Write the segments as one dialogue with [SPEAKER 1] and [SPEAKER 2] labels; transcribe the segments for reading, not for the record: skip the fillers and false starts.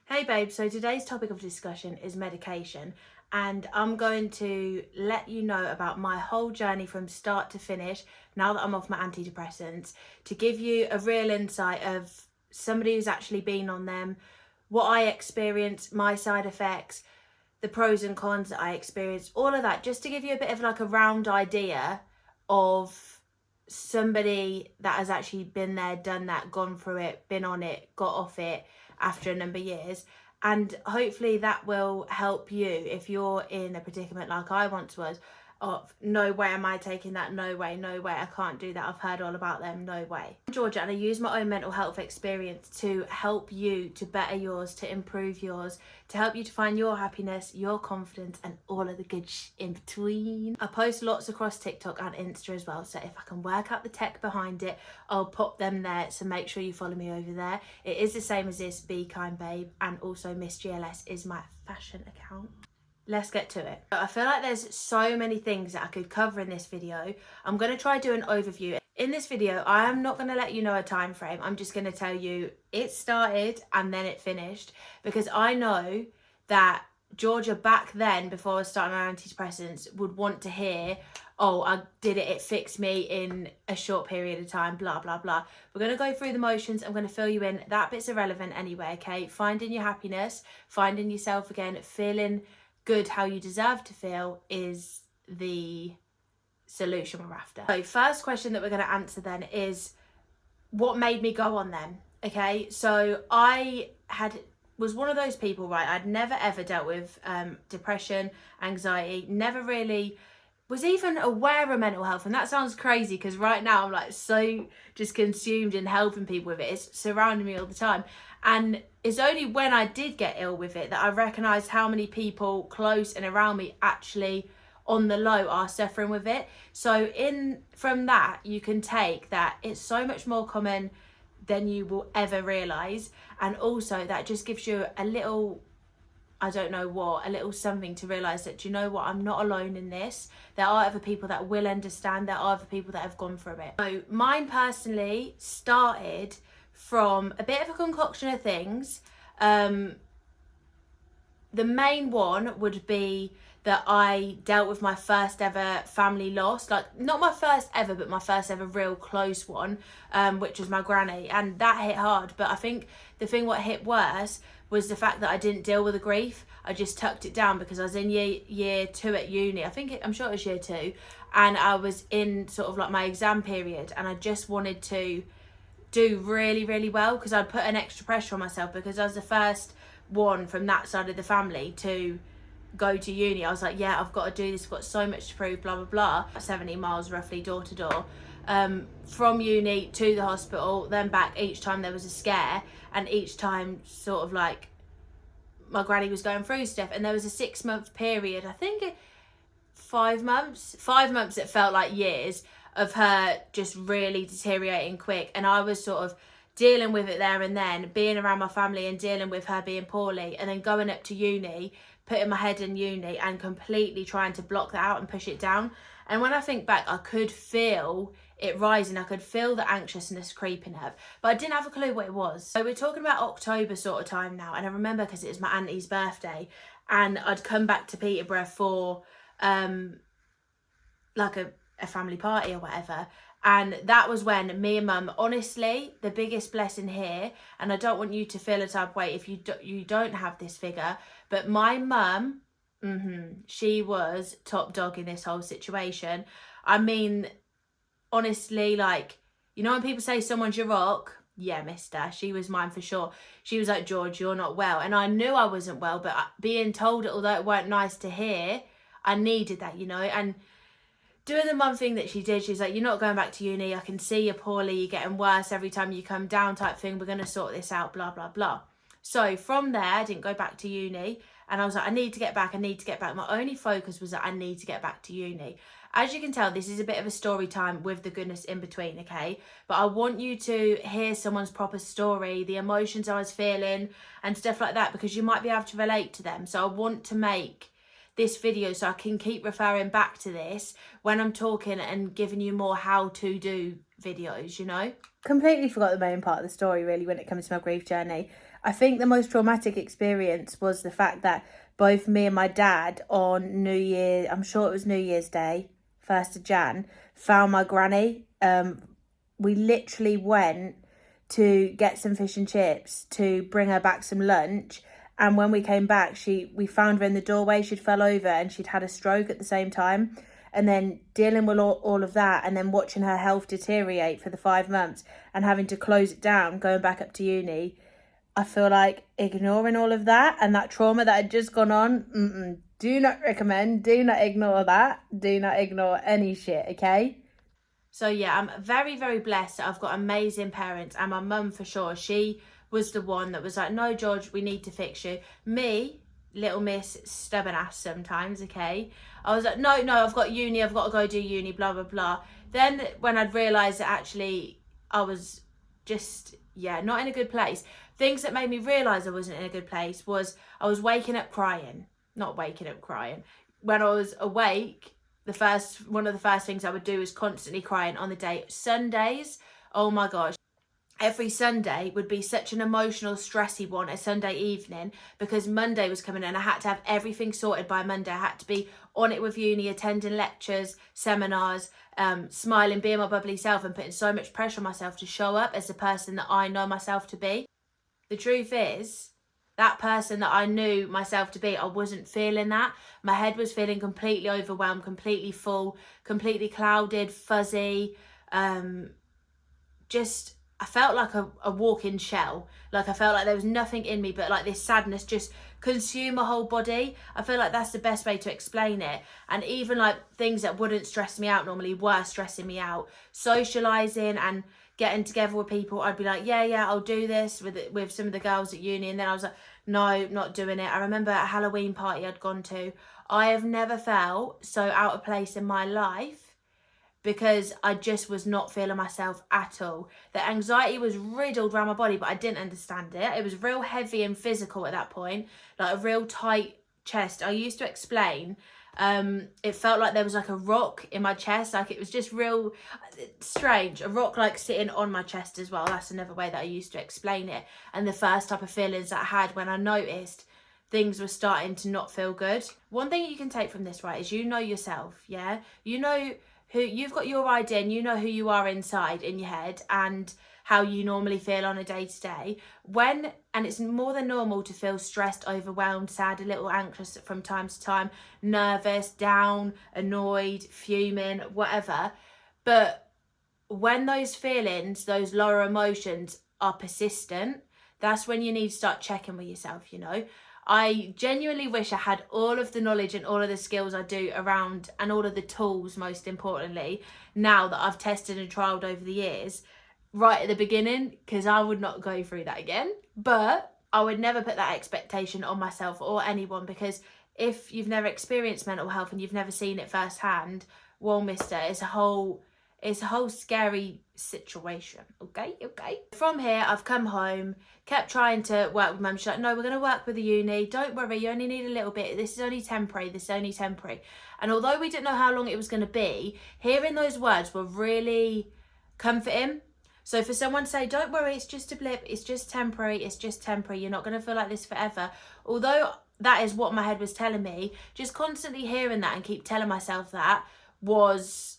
[SPEAKER 1] Hey babe, so today's topic of discussion is medication, and I'm going to let you know about my whole journey from start to finish now that I'm off my antidepressants, to give you a real insight of somebody who's actually been on them, what I experienced, my side effects, the pros and cons that I experienced, all of that, just to give you a bit of like a round idea of somebody that has actually been there, done that, gone through it, been on it, got off it after a number of years. And hopefully that will help you if you're in a predicament like I once was, of no way am I taking that, no way, I can't do that, I've heard all about them, no way. I'm Georgia, and I use my own mental health experience to help you to better yours, to improve yours, to help you to find your happiness, your confidence, and all of the good in between. I post lots across TikTok and Insta as well, so if I can work out the tech behind it, I'll pop them there, so make sure you follow me over there. It is the same as this, Be Kind Babe, and also Miss GLS is my fashion account. Let's get to it. I feel like there's so many things that I could cover in this video. I'm going to try do an overview. In this video, I am not going to let you know a time frame. I'm just going to tell you it started and then it finished, because I know that Georgia back then, before I was starting on antidepressants, would want to hear, oh, I did it, it fixed me in a short period of time, blah, blah, blah. We're going to go through the motions. I'm going to fill you in. That bit's irrelevant anyway, okay? Finding your happiness, finding yourself again, feeling good how you deserve to feel is the solution we're after. So first question that we're going to answer then is, what made me go on them? Okay, so I was one of those people, right? I'd never ever dealt with depression, anxiety, never really was even aware of mental health. And that sounds crazy because right now I'm like so just consumed in helping people with it. It's surrounding me all the time. And it's only when I did get ill with it that I recognised how many people close and around me actually on the low are suffering with it. So from that, you can take that it's so much more common than you will ever realise. And also that just gives you a little, I don't know what, a little something to realise that, do you know what, I'm not alone in this. There are other people that will understand. There are other people that have gone through it. So mine personally started from a bit of a concoction of things. The main one would be that I dealt with my first ever family loss, like not my first ever, but my first ever real close one, which was my granny, and that hit hard. But I think the thing what hit worse was the fact that I didn't deal with the grief. I just tucked it down because I was in year 2 at uni. I'm sure it was year 2, and I was in sort of like my exam period, and I just wanted to do really, really well because I'd put an extra pressure on myself because I was the first one from that side of the family to go to uni. I was like, yeah, I've got to do this, I've got so much to prove, blah blah blah. 70 miles roughly door to door, from uni to the hospital, then back. Each time there was a scare, and each time sort of like my granny was going through stuff, and there was a 6-month period, I think 5 months it felt like years, of her just really deteriorating quick. And I was sort of dealing with it there and then, being around my family and dealing with her being poorly, and then going up to uni, putting my head in uni and completely trying to block that out and push it down. And when I think back, I could feel it rising. I could feel the anxiousness creeping up, but I didn't have a clue what it was. So we're talking about October sort of time now, and I remember because it was my auntie's birthday, and I'd come back to Peterborough for like a family party or whatever. And that was when me and mum, honestly, the biggest blessing here, and I don't want you to feel a type of way if you don't have this figure, but my mum, she was top dog in this whole situation. I mean, honestly, like, you know when people say someone's your rock? Yeah, mister, she was mine for sure. She was like, George, you're not well. And I knew I wasn't well, but being told it, although it weren't nice to hear, I needed that, you know. And doing the mum thing that she did, she's like, you're not going back to uni, I can see you're poorly, you're getting worse every time you come down type thing, we're going to sort this out, blah blah blah. So from there, I didn't go back to uni, and I was like, I need to get back. My only focus was that I need to get back to uni. As you can tell, this is a bit of a story time with the goodness in between, okay? But I want you to hear someone's proper story, the emotions I was feeling and stuff like that, because you might be able to relate to them. So I want to make this video so I can keep referring back to this when I'm talking and giving you more how to do videos, you know. Completely forgot the main part of the story really when it comes to my grief journey. I think the most traumatic experience was the fact that both me and my dad on New Year, I'm sure it was New Year's Day, 1st of Jan, found my granny. We literally went to get some fish and chips to bring her back some lunch. And when we came back, we found her in the doorway. She'd fell over and she'd had a stroke at the same time. And then dealing with all of that, and then watching her health deteriorate for the 5 months and having to close it down, going back up to uni, I feel like ignoring all of that and that trauma that had just gone on, do not recommend, do not ignore that, do not ignore any shit, okay? So yeah, I'm very, very blessed that I've got amazing parents, and my mum for sure, she was the one that was like, no, George, we need to fix you. Me, little miss stubborn ass sometimes, okay? I was like, no, I've got uni, I've got to go do uni, blah, blah, blah. Then when I'd realised that actually I was just, not in a good place, things that made me realise I wasn't in a good place was I was waking up crying. Not waking up crying. When I was awake, one of the first things I would do is constantly crying on the day. Sundays, oh my gosh. Every Sunday would be such an emotional, stressy one, a Sunday evening, because Monday was coming and I had to have everything sorted by Monday. I had to be on it with uni, attending lectures, seminars, smiling, being my bubbly self, and putting so much pressure on myself to show up as the person that I know myself to be. The truth is, that person that I knew myself to be, I wasn't feeling that. My head was feeling completely overwhelmed, completely full, completely clouded, fuzzy, I felt like a walking shell. Like I felt like there was nothing in me, but like this sadness just consumed my whole body. I feel like that's the best way to explain it. And even like things that wouldn't stress me out normally were stressing me out. Socialising and getting together with people, I'd be like, yeah, I'll do this with some of the girls at uni. And then I was like, no, not doing it. I remember a Halloween party I'd gone to. I have never felt so out of place in my life, because I just was not feeling myself at all. The anxiety was riddled around my body, but I didn't understand it. It was real heavy and physical at that point, like a real tight chest. I used to explain, it felt like there was like a rock in my chest, like it was just real strange, a rock like sitting on my chest as well. That's another way that I used to explain it. And the first type of feelings that I had when I noticed things were starting to not feel good. One thing you can take from this, right, is you know yourself, yeah? You know who you've got, your idea, and you know who you are inside in your head and how you normally feel on a day-to-day. And it's more than normal to feel stressed, overwhelmed, sad, a little anxious from time to time, nervous, down, annoyed, fuming, whatever. But when those feelings, those lower emotions are persistent, that's when you need to start checking with yourself, you know. I genuinely wish I had all of the knowledge and all of the skills I do around, and all of the tools, most importantly, now that I've tested and trialed over the years, right at the beginning, because I would not go through that again. But I would never put that expectation on myself or anyone, because if you've never experienced mental health and you've never seen it firsthand, well, mister, it's a whole scary situation. Okay. From here, I've come home, kept trying to work with mum. She's like, no, we're going to work with the uni. Don't worry, you only need a little bit. This is only temporary. And although we didn't know how long it was going to be, hearing those words were really comforting. So for someone to say, don't worry, it's just a blip, it's just temporary, you're not going to feel like this forever. Although that is what my head was telling me, just constantly hearing that and keep telling myself that was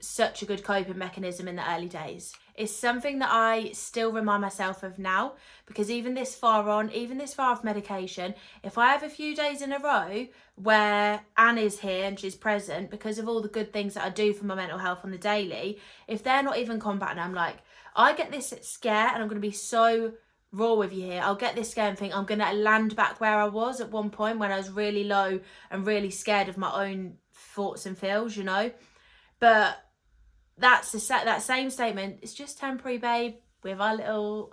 [SPEAKER 1] such a good coping mechanism in the early days. It's something that I still remind myself of now, because even this far off medication, if I have a few days in a row where Anne is here and she's present because of all the good things that I do for my mental health on the daily, if they're not even combating, I'm like, I get this scare, and I'm going to be so raw with you here. I'll get this scare and think I'm going to land back where I was at one point when I was really low and really scared of my own thoughts and feels, you know. But that same statement, it's just temporary, babe, with our little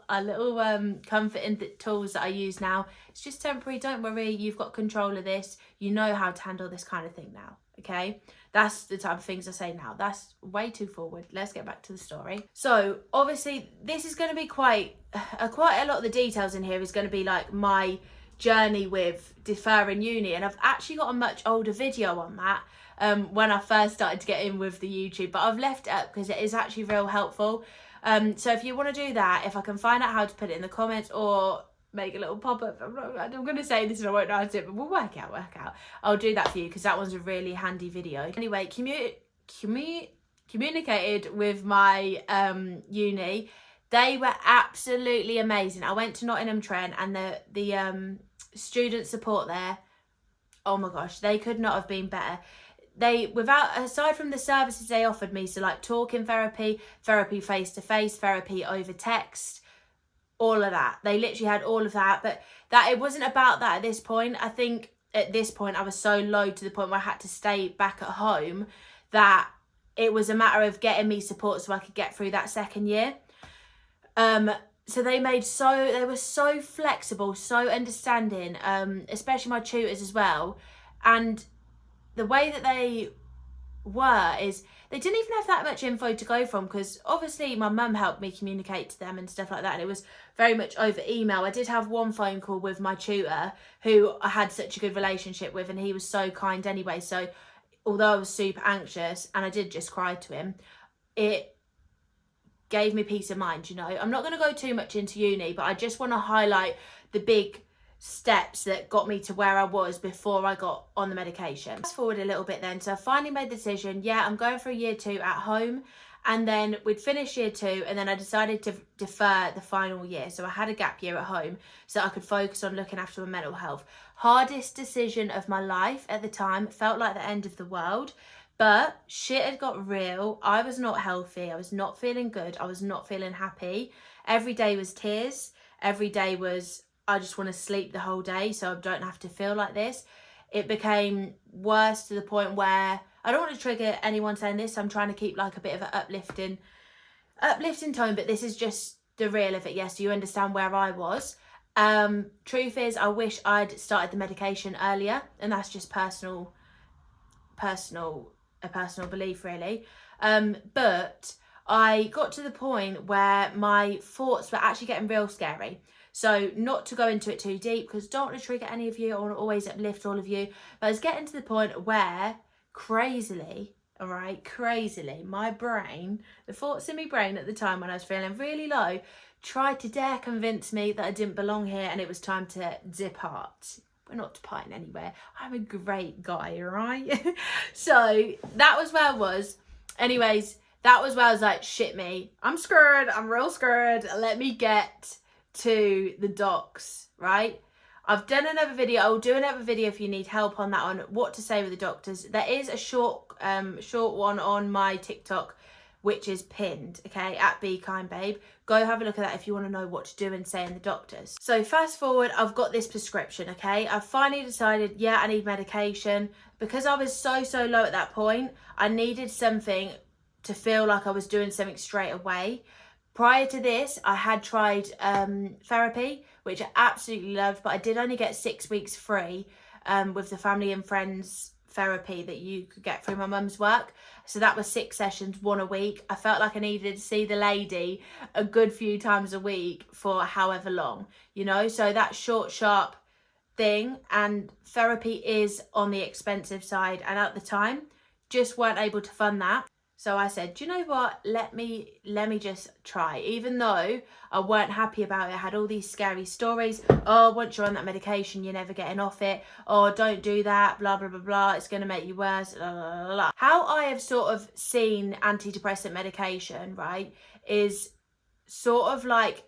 [SPEAKER 1] comforting tools that I use now. It's just temporary, don't worry, you've got control of this, you know how to handle this kind of thing now, okay? That's the type of things I say now. That's way too forward. Let's get back to the story. So obviously this is going to be quite a lot of the details in here is going to be like my journey with deferring uni, and I've actually got a much older video on that when I first started to get in with the YouTube, but I've left it up because it is actually real helpful. So if you want to do that, if I can find out how to put it in the comments, or make a little pop-up. I'm going to say this and I won't know how to do it, but we'll work out. I'll do that for you because that one's a really handy video. Anyway, communicated with my uni. They were absolutely amazing. I went to Nottingham Trent, and the student support there, oh my gosh, they could not have been better. They, without, aside from the services they offered me, so like talking therapy, therapy face-to-face, therapy over text, all of that. They literally had all of that, but that it wasn't about that at this point. I think at this point I was so low to the point where I had to stay back at home that it was a matter of getting me support so I could get through that second year. So they were so flexible, so understanding, especially my tutors as well. And the way that they were is they didn't even have that much info to go from, because obviously my mum helped me communicate to them and stuff like that, and it was very much over email. I did have one phone call with my tutor who I had such a good relationship with, and he was so kind anyway. So although I was super anxious and I did just cry to him, it gave me peace of mind, you know. I'm not going to go too much into uni, but I just want to highlight the big steps that got me to where I was before I got on the medication. Fast forward a little bit then. So I finally made the decision, yeah, I'm going for a year 2 at home, and then we'd finish year 2, and then I decided to defer the final year. So I had a gap year at home so I could focus on looking after my mental health. Hardest decision of my life at the time. Felt like the end of the world. But shit had got real. I was not healthy. I was not feeling good. I was not feeling happy. Every day was tears. Every day was, I just want to sleep the whole day so I don't have to feel like this. It became worse to the point where, I don't want to trigger anyone saying this. I'm trying to keep like a bit of an uplifting tone, but this is just the real of it. Yes, you understand where I was. Truth is, I wish I'd started the medication earlier, and that's just a personal belief really. But I got to the point where my thoughts were actually getting real scary. So not to go into it too deep, because don't want to trigger any of you. I want to always uplift all of you. But I was getting to the point where crazily, my brain, the thoughts in my brain at the time when I was feeling really low, tried to dare convince me that I didn't belong here and it was time to depart. We're not departing anywhere. I'm a great guy, right? So that was where I was. Anyways, that was where I was like, shit me, I'm screwed. I'm real screwed. Let me get to the docs, right? I've done another video. I'll do another video if you need help on that, on what to say with the doctors. There is a short one on my TikTok, which is pinned, okay, at Be Kind Babe. Go have a look at that if you want to know what to do and say in the doctors. So fast forward, I've got this prescription, okay? I've finally decided, yeah, I need medication. Because I was so low at that point, I needed something to feel like I was doing something straight away. Prior to this, I had tried therapy, which I absolutely loved, but I did only get 6 weeks free with the family and friends therapy that you could get through my mum's work. So that was 6 sessions, 1 a week. I felt like I needed to see the lady a good few times a week for however long, you know. So that short, sharp thing, and therapy is on the expensive side, and at the time just weren't able to fund that. So I said, do you know what, let me just try. Even though I weren't happy about it, I had all these scary stories. Oh, once you're on that medication, you're never getting off it. Oh, don't do that, blah, blah, blah, blah. It's going to make you worse, blah, blah, blah, blah. How I have sort of seen antidepressant medication, right, is sort of like,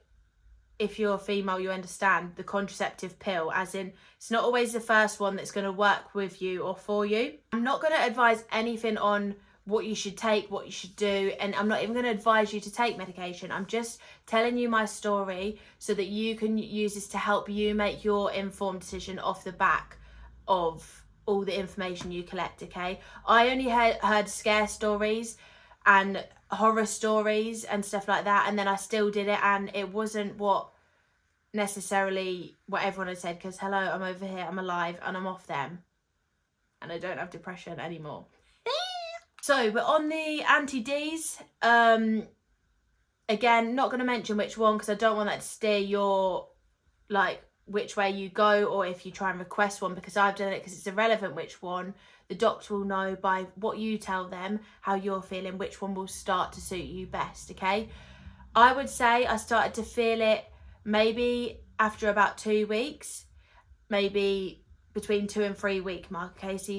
[SPEAKER 1] if you're a female, you understand the contraceptive pill, as in it's not always the first one that's going to work with you or for you. I'm not going to advise anything on what you should take, what you should do, and I'm not even going to advise you to take medication. I'm just telling you my story so that you can use this to help you make your informed decision off the back of all the information you collect, okay? I only heard scare stories and horror stories and stuff like that, and then I still did it, and it wasn't what necessarily what everyone had said, because hello, I'm over here, I'm alive, and I'm off them, and I don't have depression anymore. So, but on the anti-Ds, again, not going to mention which one because I don't want that to steer your, like, which way you go, or if you try and request one, because I've done it because it's irrelevant which one. The doctor will know by what you tell them, how you're feeling, which one will start to suit you best, okay? I would say I started to feel it maybe after about 2 weeks, maybe between 2 and 3 week mark. Okay, so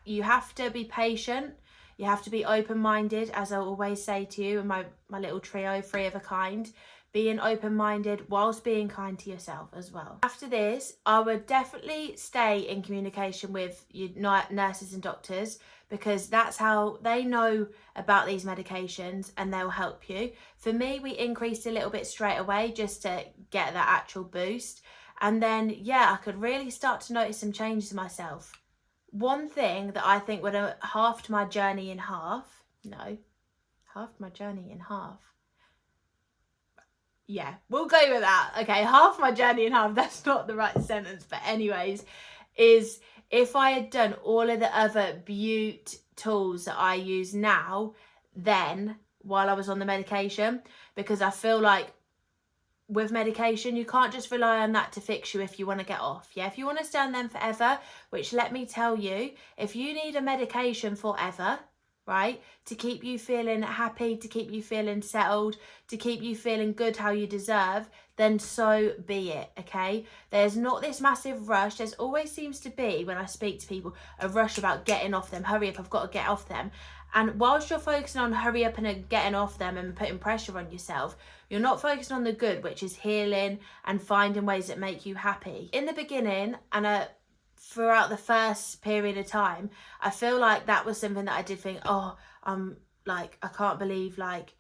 [SPEAKER 1] you have to be patient. You have to be open-minded, as I always say to you in my little trio, 3 of a kind. Being open-minded whilst being kind to yourself as well. After this, I would definitely stay in communication with your nurses and doctors, because that's how they know about these medications and they'll help you. For me, we increased a little bit straight away just to get that actual boost. And then, yeah, I could really start to notice some changes in myself. One thing that I think would have halved my journey in half, halved my journey in half. Yeah, we'll go with that. Okay, half my journey in half, that's not the right sentence, but anyways, is if I had done all of the other Butte tools that I use now, then while I was on the medication, because I feel like with medication, you can't just rely on that to fix you if you want to get off. Yeah, if you want to stay on them forever, which let me tell you, if you need a medication forever, right, to keep you feeling happy, to keep you feeling settled, to keep you feeling good how you deserve, then so be it, okay? There's not this massive rush. There's always seems to be, when I speak to people, a rush about getting off them. Hurry up, I've got to get off them. And whilst you're focusing on hurry up and getting off them and putting pressure on yourself, you're not focusing on the good, which is healing and finding ways that make you happy. In the beginning, and throughout the first period of time, I feel like that was something that I did think, oh, like, I can't believe like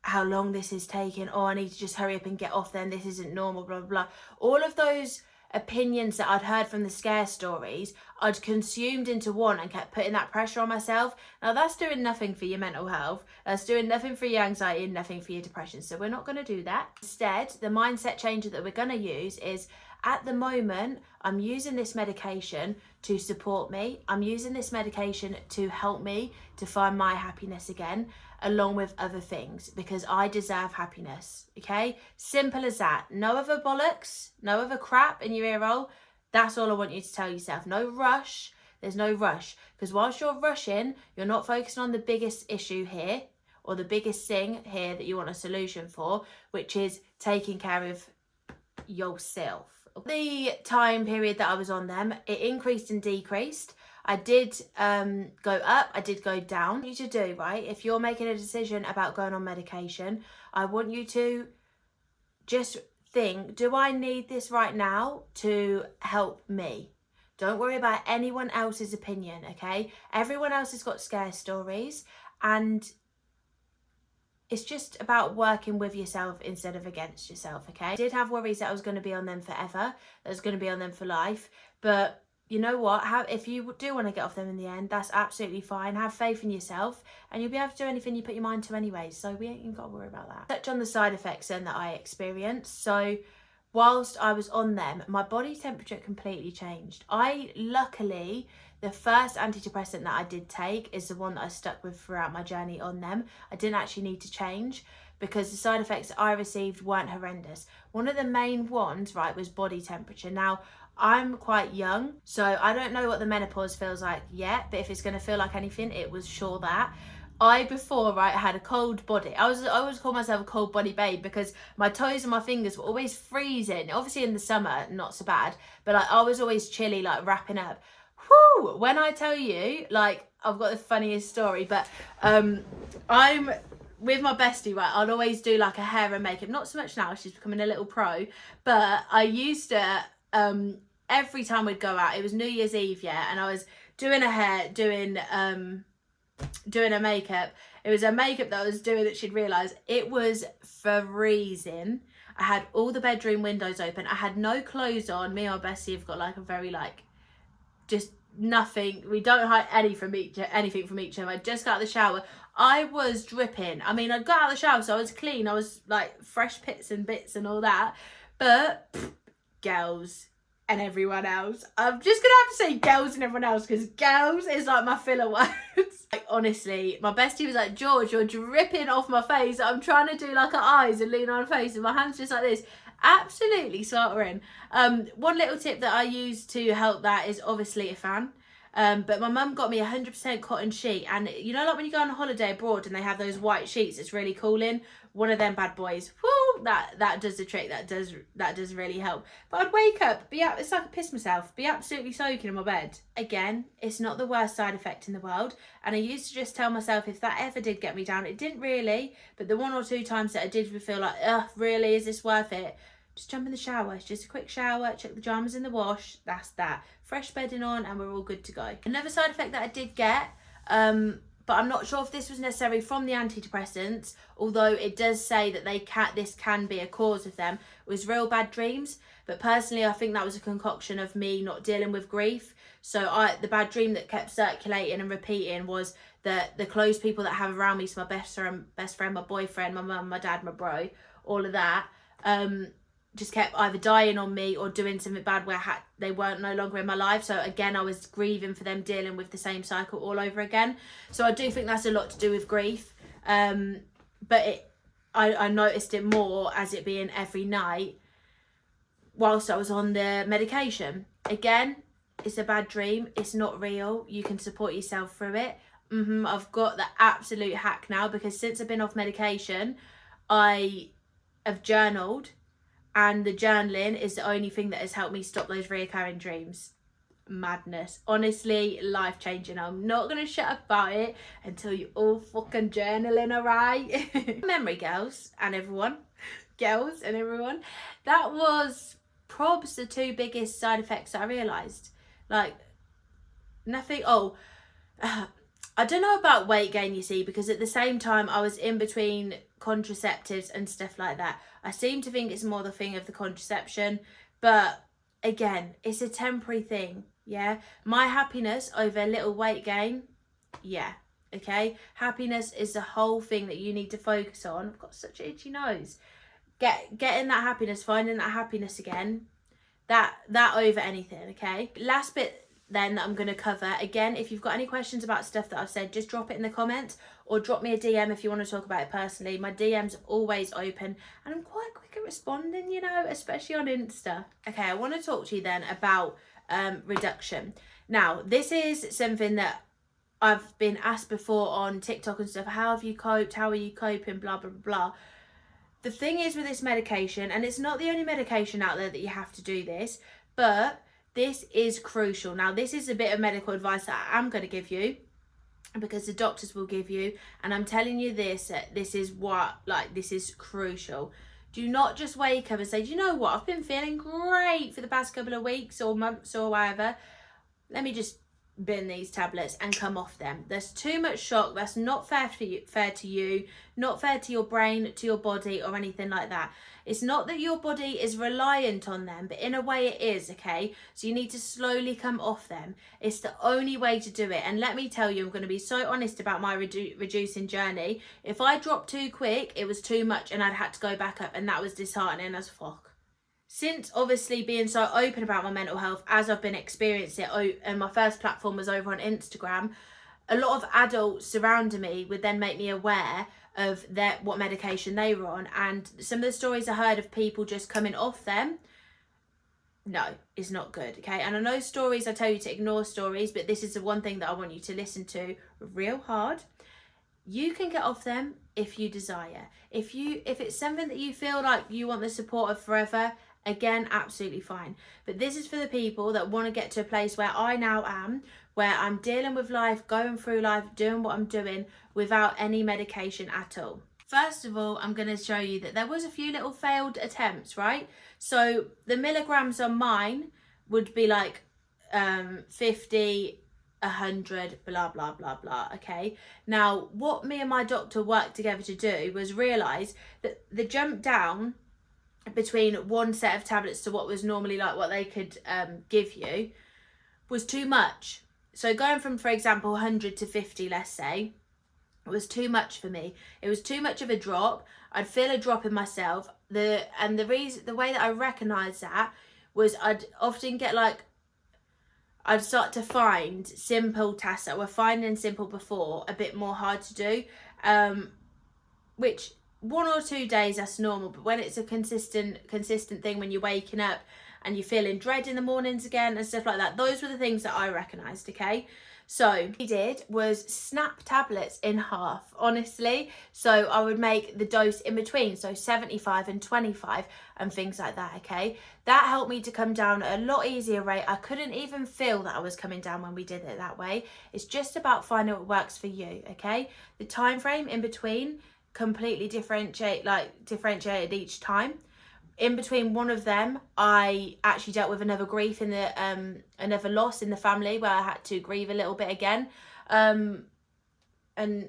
[SPEAKER 1] how long this is taking. Oh, I need to just hurry up and get off them. This isn't normal, blah, blah, blah. All of those opinions that I'd heard from the scare stories, I'd consumed into one and kept putting that pressure on myself. Now that's doing nothing for your mental health. That's doing nothing for your anxiety and nothing for your depression. So we're not going to do that. Instead, the mindset changer that we're going to use is, at the moment, I'm using this medication to support me. I'm using this medication to help me to find my happiness again, along with other things, because I deserve happiness, okay? Simple as that. No other bollocks, no other crap in your ear roll. That's all I want you to tell yourself. No rush. There's no rush, because whilst you're rushing, you're not focusing on the biggest issue here, or the biggest thing here that you want a solution for, which is taking care of yourself. The time period that I was on them, it increased and decreased. I did go up, I did go down. What you to do, right, if you're making a decision about going on medication, I want you to just think, do I need this right now to help me? Don't worry about anyone else's opinion, okay? Everyone else has got scare stories, and it's just about working with yourself instead of against yourself, okay? I did have worries that I was going to be on them forever, that I was going to be on them for life, but you know what? If you do want to get off them in the end, that's absolutely fine. Have faith in yourself, and you'll be able to do anything you put your mind to anyway, so we ain't even got to worry about that. Touch on the side effects then that I experienced. So whilst I was on them, my body temperature completely changed. Luckily, the first antidepressant that I did take is the one that I stuck with throughout my journey on them. I didn't actually need to change, because the side effects that I received weren't horrendous. One of the main ones, right, was body temperature. Now, I'm quite young, so I don't know what the menopause feels like yet, but if it's going to feel like anything, it was sure that. Before, right, had a cold body. I always call myself a cold body babe, because my toes and my fingers were always freezing. Obviously in the summer, not so bad, but like I was always chilly, like wrapping up. Whew, when I tell you, like, I've got the funniest story, but I'm with my bestie, right, I'd always do like a hair and makeup. Not so much now, she's becoming a little pro, but I used to, every time we'd go out, it was New Year's Eve, yeah, and I was doing a hair, doing a makeup. It was a makeup that I was doing that she'd realised. It was freezing. I had all the bedroom windows open. I had no clothes on. Me and my bestie have got like a very like, just nothing. We don't hide anything from each other. I just got out of the shower. I was dripping. I mean, I got out of the shower, so I was clean. I was like fresh pits and bits and all that. But girls and everyone else. I'm just gonna have to say girls and everyone else, because girls is like my filler words. Like, honestly, my bestie was like, George, you're dripping off my face. I'm trying to do like her eyes and lean on her face, and my hand's just like this. Absolutely slaughtering. One little tip that I use to help that is obviously a fan. But my mum got me 100% cotton sheet, and you know, like when you go on a holiday abroad and they have those white sheets, it's really cooling. one of them bad boys. Whoo, that does the trick. That does really help. But I'd wake up, it's like I piss myself, be absolutely soaking in my bed. Again, it's not the worst side effect in the world. And I used to just tell myself if that ever did get me down, it didn't really, but the 1 or 2 times that I did feel like, ugh, really, is this worth it? Just jump in the shower. It's just a quick shower, chuck the pyjamas in the wash, that's that. Fresh bedding on and we're all good to go. Another side effect that I did get, but I'm not sure if this was necessarily from the antidepressants, although it does say that this can be a cause of them, was real bad dreams. But personally, I think that was a concoction of me not dealing with grief. So the bad dream that kept circulating and repeating was that the close people that I have around me, so my best friend, my boyfriend, my mum, my dad, my bro, all of that, just kept either dying on me or doing something bad where they weren't no longer in my life. So again, I was grieving for them, dealing with the same cycle all over again. So I do think that's a lot to do with grief. But I noticed it more as it being every night whilst I was on the medication. Again, it's a bad dream. It's not real. You can support yourself through it. I've got the absolute hack now, because since I've been off medication, I have journaled. And the journaling is the only thing that has helped me stop those reoccurring dreams. Madness. Honestly, life-changing. I'm not going to shut up about it until you all fucking journaling, alright? Memory, girls and everyone. Girls and everyone. That was probs the 2 biggest side effects that I realised. Like, nothing... I don't know about weight gain, you see, because at the same time I was in between contraceptives and stuff like that. I seem to think it's more the thing of the contraception, but again, it's a temporary thing, yeah? My happiness over a little weight gain, yeah, okay? Happiness is the whole thing that you need to focus on. I've got such an itchy nose. Getting that happiness, finding that happiness again, that over anything, okay? Last bit then that I'm going to cover, again, if you've got any questions about stuff that I've said, just drop it in the comments or drop me a DM if you want to talk about it personally. My DM's always open and I'm quite quick at responding, you know, especially on Insta. Okay, I want to talk to you then about reduction. Now, this is something that I've been asked before on TikTok and stuff. How have you coped? How are you coping? Blah, blah, blah. The thing is with this medication, and it's not the only medication out there that you have to do this, but this is crucial. Now, this is a bit of medical advice that I am going to give you, because the doctors will give you, and I'm telling you this is crucial. Do not just wake up and say, do you know what, I've been feeling great for the past couple of weeks or months or whatever, let me just bin these tablets and come off them. There's too much shock. That's not fair to you, not fair to your brain, to your body, or anything like that. It's not that your body is reliant on them, but in a way it is, okay? So you need to slowly come off them. It's the only way to do it. And let me tell you, I'm going to be so honest about my reducing journey. If I dropped too quick, it was too much and I'd had to go back up, and that was disheartening as fuck. Since obviously being so open about my mental health as I've been experiencing it, and my first platform was over on Instagram, a lot of adults surrounding me would then make me aware of what medication they were on, and some of the stories I heard of people just coming off them, no, it's not good, okay? And I know stories, I tell you to ignore stories, but this is the one thing that I want you to listen to real hard. You can get off them if you desire. If it's something that you feel like you want the support of forever, again, absolutely fine. But this is for the people that want to get to a place where I now am, where I'm dealing with life, going through life, doing what I'm doing without any medication at all. First of all, I'm going to show you that there was a few little failed attempts, right? So the milligrams on mine would be like 50, 100, blah, blah, blah, blah, okay? Now, what me and my doctor worked together to do was realise that the jump down between one set of tablets to what was normally like what they could give you was too much. So going from, for example, 100 to 50, let's say, it was too much for me. It was too much of a drop. I'd feel a drop in myself. The way that I recognised that was I'd often get I'd start to find simple tasks that were finding simple before a bit more hard to do, which 1 or 2 days that's normal, but when it's a consistent thing, when you're waking up and you're feeling dread in the mornings again and stuff like that. Those were the things that I recognised, okay? So what he did was snap tablets in half, honestly. So I would make the dose in between, so 75 and 25 and things like that, okay? That helped me to come down at a lot easier rate. I couldn't even feel that I was coming down when we did it that way. It's just about finding what works for you, okay? The time frame in between completely differentiated each time. In between one of them, I actually dealt with another grief in the another loss in the family, where I had to grieve a little bit again, and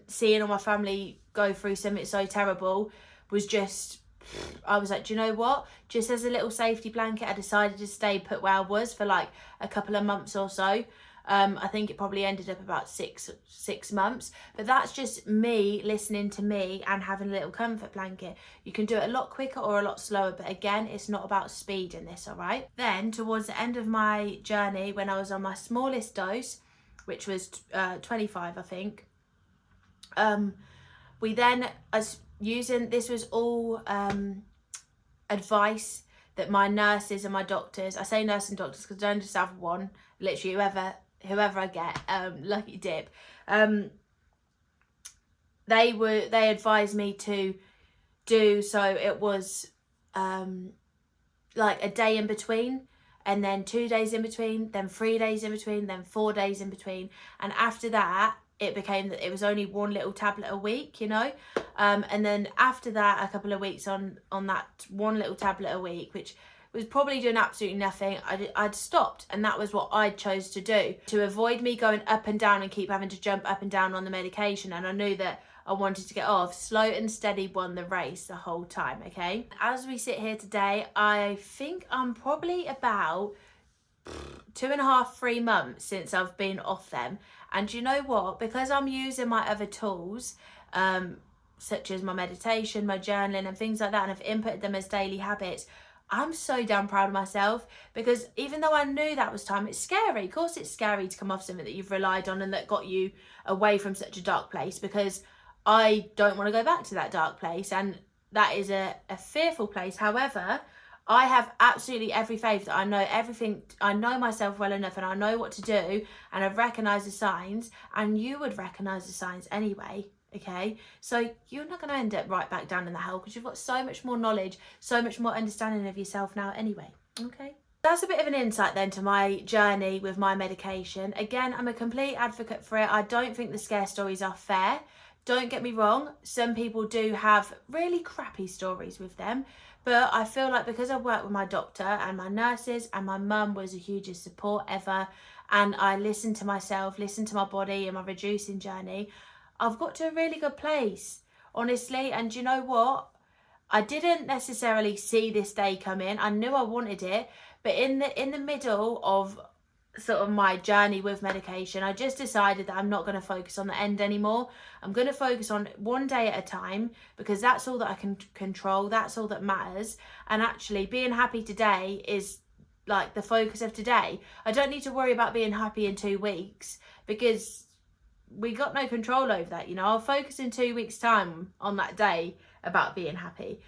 [SPEAKER 1] seeing all my family go through something so terrible was just, I was like, do you know what, just as a little safety blanket, I decided to stay put where I was for like a couple of months or so. I think it probably ended up about six months, but that's just me listening to me and having a little comfort blanket. You can do it a lot quicker or a lot slower, but again, it's not about speed in this, all right? Then towards the end of my journey, when I was on my smallest dose, which was 25, I think, we then, as using, this was all advice that my nurses and my doctors, I say nurse and doctors because I don't just have one, literally whoever I get, lucky dip, they advised me to do. So it was like a day in between, and then 2 days in between, then 3 days in between, then 4 days in between, and after that it became that it was only one little tablet a week, you know. And then after that, a couple of weeks on that one little tablet a week, which was probably doing absolutely nothing, I'd stopped, and that was what I chose to do to avoid me going up and down and keep having to jump up and down on the medication. And I knew that I wanted to get off. Slow and steady won the race the whole time, okay? As we sit here today, I think I'm probably about 2.5, 3 months since I've been off them. And you know what, because I'm using my other tools, such as my meditation, my journaling and things like that, and I've inputted them as daily habits, I'm so damn proud of myself, because even though I knew that was time, it's scary. Of course it's scary to come off something that you've relied on and that got you away from such a dark place, because I don't want to go back to that dark place, and that is a fearful place. However, I have absolutely every faith that I know everything, I know myself well enough, and I know what to do, and I've recognised the signs, and you would recognise the signs anyway. Okay, so you're not going to end up right back down in the hell, because you've got so much more knowledge, so much more understanding of yourself now anyway. Okay, that's a bit of an insight then to my journey with my medication. Again, I'm a complete advocate for it. I don't think the scare stories are fair. Don't get me wrong, some people do have really crappy stories with them, but I feel like because I work with my doctor and my nurses, and my mum was the hugest support ever, and I listened to myself, listened to my body and my reducing journey, I've got to a really good place, honestly. And you know what? I didn't necessarily see this day come in. I knew I wanted it, but in the middle of sort of my journey with medication, I just decided that I'm not going to focus on the end anymore. I'm going to focus on one day at a time, because that's all that I can control. That's all that matters. And actually being happy today is like the focus of today. I don't need to worry about being happy in 2 weeks, because we got no control over that, you know. I'll focus in 2 weeks time on that day about being happy.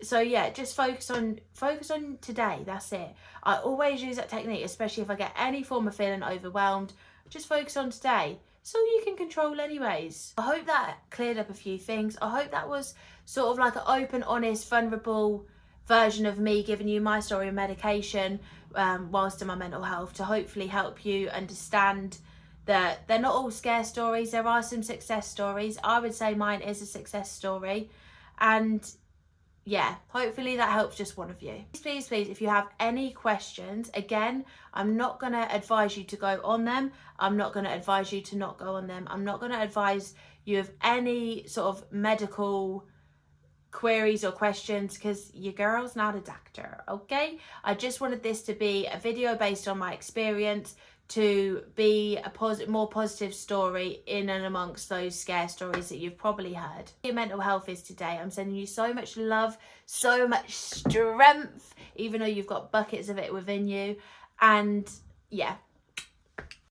[SPEAKER 1] So yeah, just focus on today. That's it. I always use that technique, especially if I get any form of feeling overwhelmed. Just focus on today. It's all you can control anyways. I hope that cleared up a few things. I hope that was sort of like an open, honest, vulnerable version of me giving you my story of medication whilst in my mental health, to hopefully help you understand that they're not all scare stories. There are some success stories. I would say mine is a success story. And yeah, hopefully that helps just one of you. Please, if you have any questions, again, I'm not going to advise you to go on them. I'm not going to advise you to not go on them. I'm not going to advise you of any sort of medical queries or questions, because your girl's not a doctor, okay? I just wanted this to be a video based on my experience, to be a more positive story in and amongst those scare stories that you've probably heard. Your mental health is today. I'm sending you so much love, so much strength, even though you've got buckets of it within you. And yeah,